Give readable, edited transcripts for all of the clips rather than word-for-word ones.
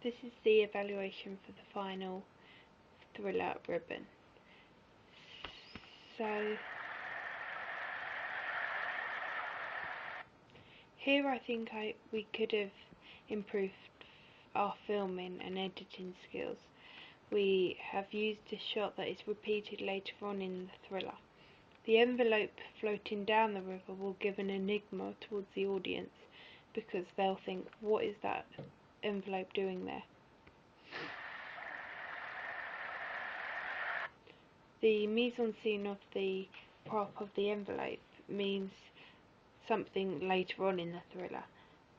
This is the evaluation for the final Thriller ribbon. So here I think we could have improved our filming and editing skills. We have used a shot that is repeated later on in the thriller. The envelope floating down the river will give an enigma towards the audience, because they'll think, what is that envelope doing there? The mise-en-scene of the prop of the envelope means something later on in the thriller.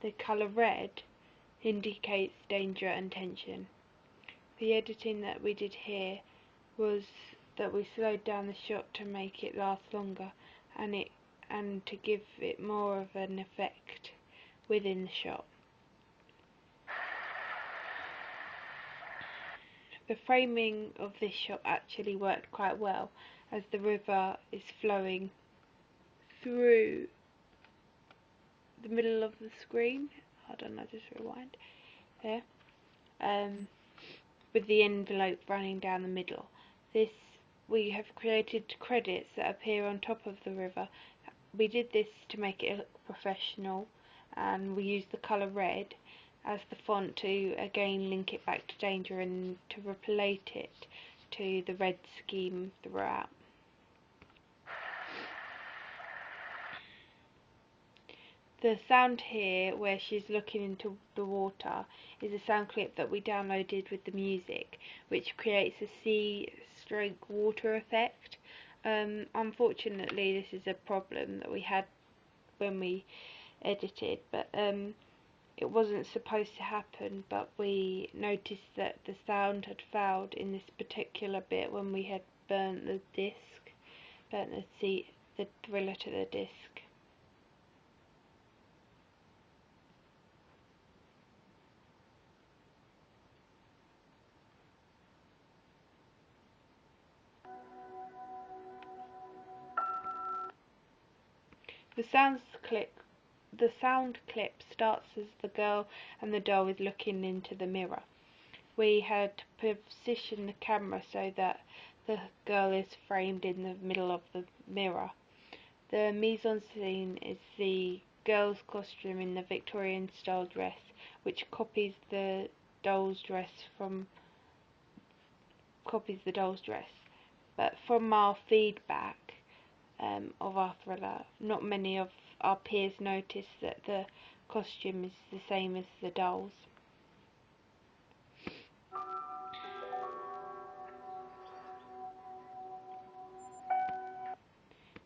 The colour red indicates danger and tension. The editing that we did here was that we slowed down the shot to make it last longer and to give it more of an effect within the shot. The framing of this shot actually worked quite well, as the river is flowing through the middle of the screen. Hold on, I'll just rewind. There. With the envelope running down the middle. We have created credits that appear on top of the river. We did this to make it look professional, and we used the colour red as the font to again link it back to danger and to relate it to the red scheme throughout. The sound here, where she's looking into the water, is a sound clip that we downloaded with the music, which creates a sea-stroke-water effect. Unfortunately, this is a problem that we had when we edited, but it wasn't supposed to happen, but we noticed that the sound had failed in this particular bit when we had burnt the thriller to the disc. The sound clip starts as the girl and the doll is looking into the mirror. We had positioned the camera so that the girl is framed in the middle of the mirror. The mise-en-scene is the girl's costume in the Victorian style dress, which copies the doll's dress. But from our feedback of our thriller, not many of our peers noticed that the costume is the same as the doll's.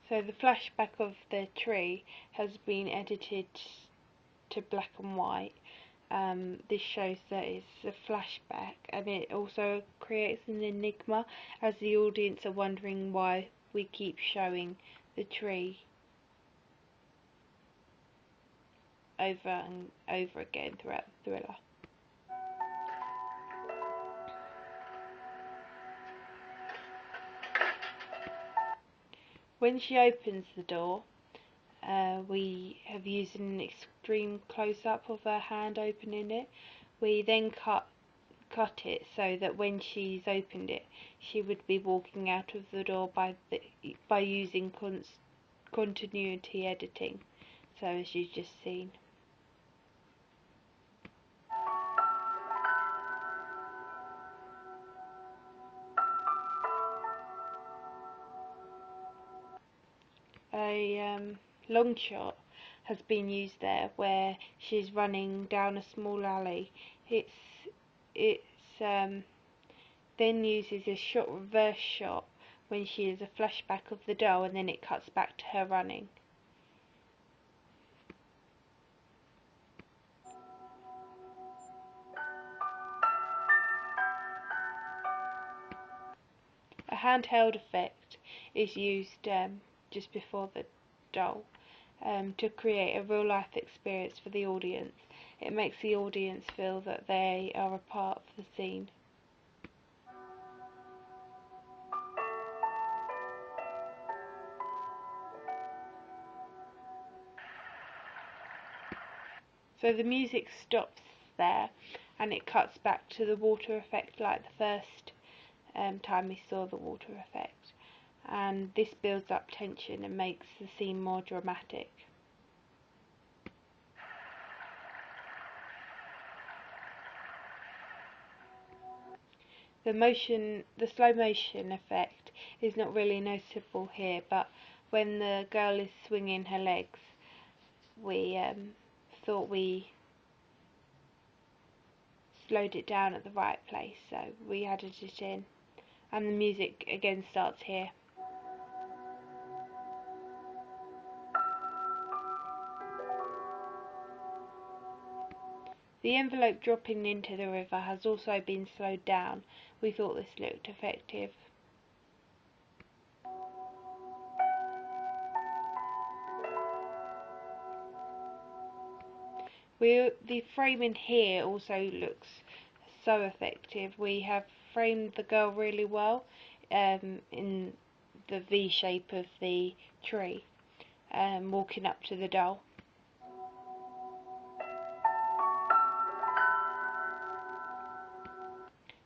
So the flashback of the tree has been edited to black and white. This shows that it's a flashback, and it also creates an enigma, as the audience are wondering why we keep showing the tree over and over again throughout the thriller. When she opens the door, we have used an extreme close-up of her hand opening it. We then cut it so that when she's opened it, she would be walking out of the door by using continuity editing, so as you've just seen. A long shot has been used there, where she's running down a small alley. It's then uses a reverse shot when she is a flashback of the doll, and then it cuts back to her running. A handheld effect is used just before the doll to create a real life experience for the audience. It makes the audience feel that they are a part of the scene. So the music stops there, and it cuts back to the water effect like the first time we saw the water effect, and this builds up tension and makes the scene more dramatic. The slow motion effect is not really noticeable here, but when the girl is swinging her legs, we thought we slowed it down at the right place, so we added it in. And the music again starts here. The envelope dropping into the river has also been slowed down. We thought this looked effective. The framing here also looks so effective. We have framed the girl really well in the V shape of the tree, walking up to the doll.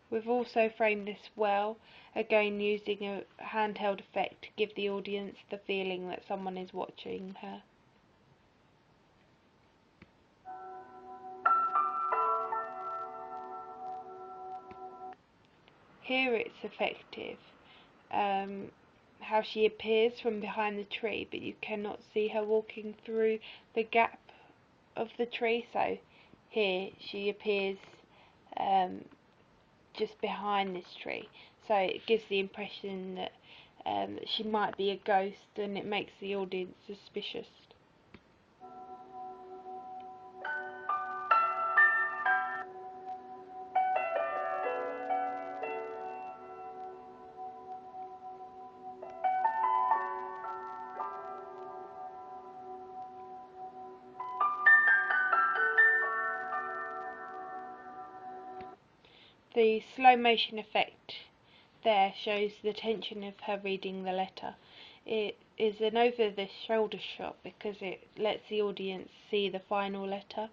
We've also framed this well, again using a handheld effect to give the audience the feeling that someone is watching her. Here it's effective, how she appears from behind the tree, but you cannot see her walking through the gap of the tree, so here she appears just behind this tree, so it gives the impression that she might be a ghost, and it makes the audience suspicious. The slow motion effect there shows the tension of her reading the letter. It is an over the shoulder shot because it lets the audience see the final letter.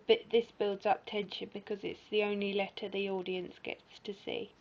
This builds up tension because it's the only letter the audience gets to see.